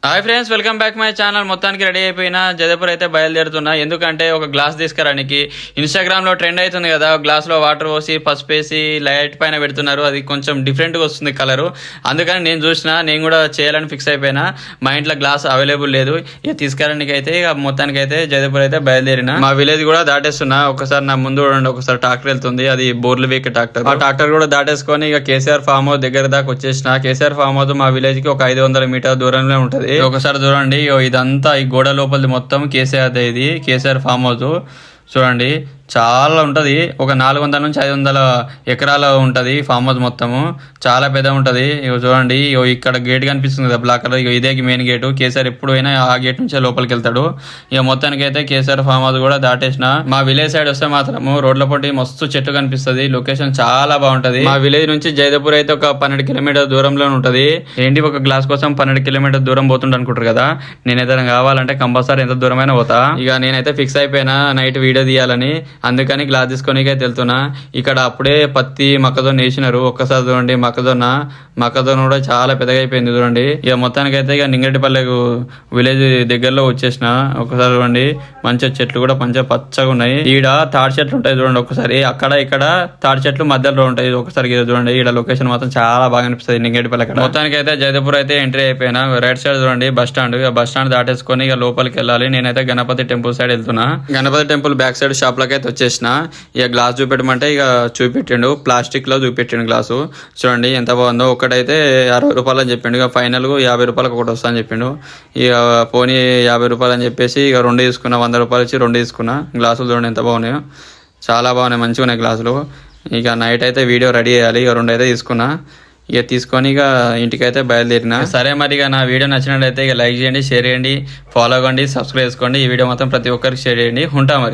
Hi friends, welcome back my channel. మొత్తానికి ready అయిపోయినా జయదేపూర్ అయితే బయలుదేరుతున్నా. ఎందుకంటే ఒక గ్లాస్ తీసుకురానికి ఇన్స్టాగ్రామ్లో ట్రెండ్ అవుతుంది కదా, గ్లాస్లో వాటర్ పోసి పసుపు వేసి లైట్ పైన పెడుతున్నారు. అది కొంచెం డిఫరెంట్గా వస్తుంది కలరు. అందుకని నేను కూడా చేయాలని ఫిక్స్ అయిపోయినా. మా ఇంట్లో గ్లాస్ అవైలబుల్ లేదు. ఇక తీసుకురానికి అయితే ఇక మొత్తానికి అయితే జయదేపూర్ అయితే బయలుదేరిన. మా విలేజ్ కూడా దాటేస్తున్నా. ఒకసారి నా ముందు చూడండి, ఒకసారి ట్రాక్టర్ వెళ్తుంది, అది బోర్లవేక్ ట్రాక్టర్. ఆ ట్రాక్టర్ కూడా దాటేసుకొని ఇక కేసీఆర్ ఫామ్ హౌస్ దగ్గర దాకా వచ్చేసిన. కేసీఆర్ ఫామ్ హౌస్ మా విలేజ్ కి ఒక 500 మీటర్ దూరంలో ఉంటది. ఒకసారి చూడండి, ఇదంతా ఈ గోడ లోపలిది మొత్తం కేసీఆర్. ఇది కేసీఆర్ ఫామ్ హౌస్ చూడండి, చాలా ఉంటుంది. ఒక 400 నుంచి 500 ఎకరాల ఉంటుంది ఫామ్ హౌస్ మొత్తము. చాలా పెద్ద ఉంటుంది. ఇక చూడండి, ఇక్కడ గేట్ కనిపిస్తుంది కదా బ్లాక్ కలర్, ఇదే మెయిన్ గేటు. కేసీఆర్ ఎప్పుడు అయినా ఆ గేట్ నుంచే లోపలికి వెళ్తాడు. ఇక మొత్తానికి అయితే కేసీఆర్ ఫామ్ హౌస్ కూడా దాటేసిన. మా విలేజ్ సైడ్ వస్తే మాత్రము రోడ్ల పొట్టి మస్తు చెట్టు కనిపిస్తుంది. లొకేషన్ చాలా బాగుంటది. మా విలేజ్ నుంచి జయదేపూర్ అయితే ఒక 12 కిలోమీటర్ దూరంలో ఉంటది. ఏంటి, ఒక గ్లాస్ కోసం 12 కిలోమీటర్ దూరం పోతుండ అనుకుంటారు కదా. నేనైతే కావాలంటే కంపల్సరీ ఎంత దూరమైనా పోతా. ఇక నేనైతే ఫిక్స్ అయిపోయినా నైట్ వీడియో తీయాలని. అందుకని గ్లాస్ తీసుకొని వెళ్తున్నా. ఇక్కడ అప్పుడే పత్తి మొక్కజొన్న వేసినారు. ఒక్కసారి చూడండి, మొక్కజొన్న కూడా చాలా పెద్దగా అయిపోయింది చూడండి. ఇక మొత్తానికి అయితే ఇక నింగటిపల్లెకు విలేజ్ దగ్గరలో వచ్చేసిన. ఒకసారి చూడండి, మంచిగా చెట్లు కూడా మంచిగా పచ్చగా ఉన్నాయి. ఈడ తాడి చెట్లు ఉంటాయి చూడండి. ఒకసారి అక్కడ ఇక్కడ తాడి చెట్లు మధ్యలో ఉంటాయి. ఒకసారి చూడండి, ఈడ లొకేషన్ మాత్రం చాలా బాగా అనిపిస్తుంది నింగటిపల్లె. మొత్తానికి అయితే జయదేపూర్ అయితే ఎంట్రీ అయిపోయినా. రైట్ సైడ్ చూడండి బస్ స్టాండ్. ఇక బస్ స్టాండ్ దాటేసుకొని ఇక లోపలికి వెళ్ళాలి. నేనైతే గణపతి టెంపుల్ సైడ్ వెళ్తున్నా. Ganapati temple back side shop లకి అయితే వచ్చేసిన. ఇక గ్లాస్ చూపెట్టమంటే ఇక చూపెట్టిండు, ప్లాస్టిక్ లో చూపెట్టిండు గ్లాసు. చూడండి ఎంత బాగుందో. ఒకటైతే 60 రూపాయలు అని చెప్పిండు. ఇక ఫైనల్ 50 రూపాయలకు ఒకటి వస్తా అని చెప్పిండు. ఇక పోనీ 50 రూపాయలు అని చెప్పేసి ఇక 2 తీసుకున్నా. 100 రూపాయలు ఇచ్చి 2 తీసుకున్నా. గ్లాసులు చూడండి ఎంత బాగున్నాయో, చాలా బాగున్నాయి, మంచిగా ఉన్నాయి గ్లాసులు. ఇక నైట్ అయితే వీడియో రెడీ చేయాలి. ఇక 2 అయితే తీసుకున్నా. ఇక తీసుకొని ఇక ఇంటికైతే బయలుదేరిన. సరే మరి, ఇక నా వీడియో నచ్చినట్లయితే ఇక లైక్ చేయండి, షేర్ చేయండి, ఫాలో అవ్వండి, సబ్స్క్రైబ్ చేసుకోండి. ఈ వీడియో మాత్రం ప్రతి ఒక్కరికి షేర్ చేయండి. ఉంటా మరి.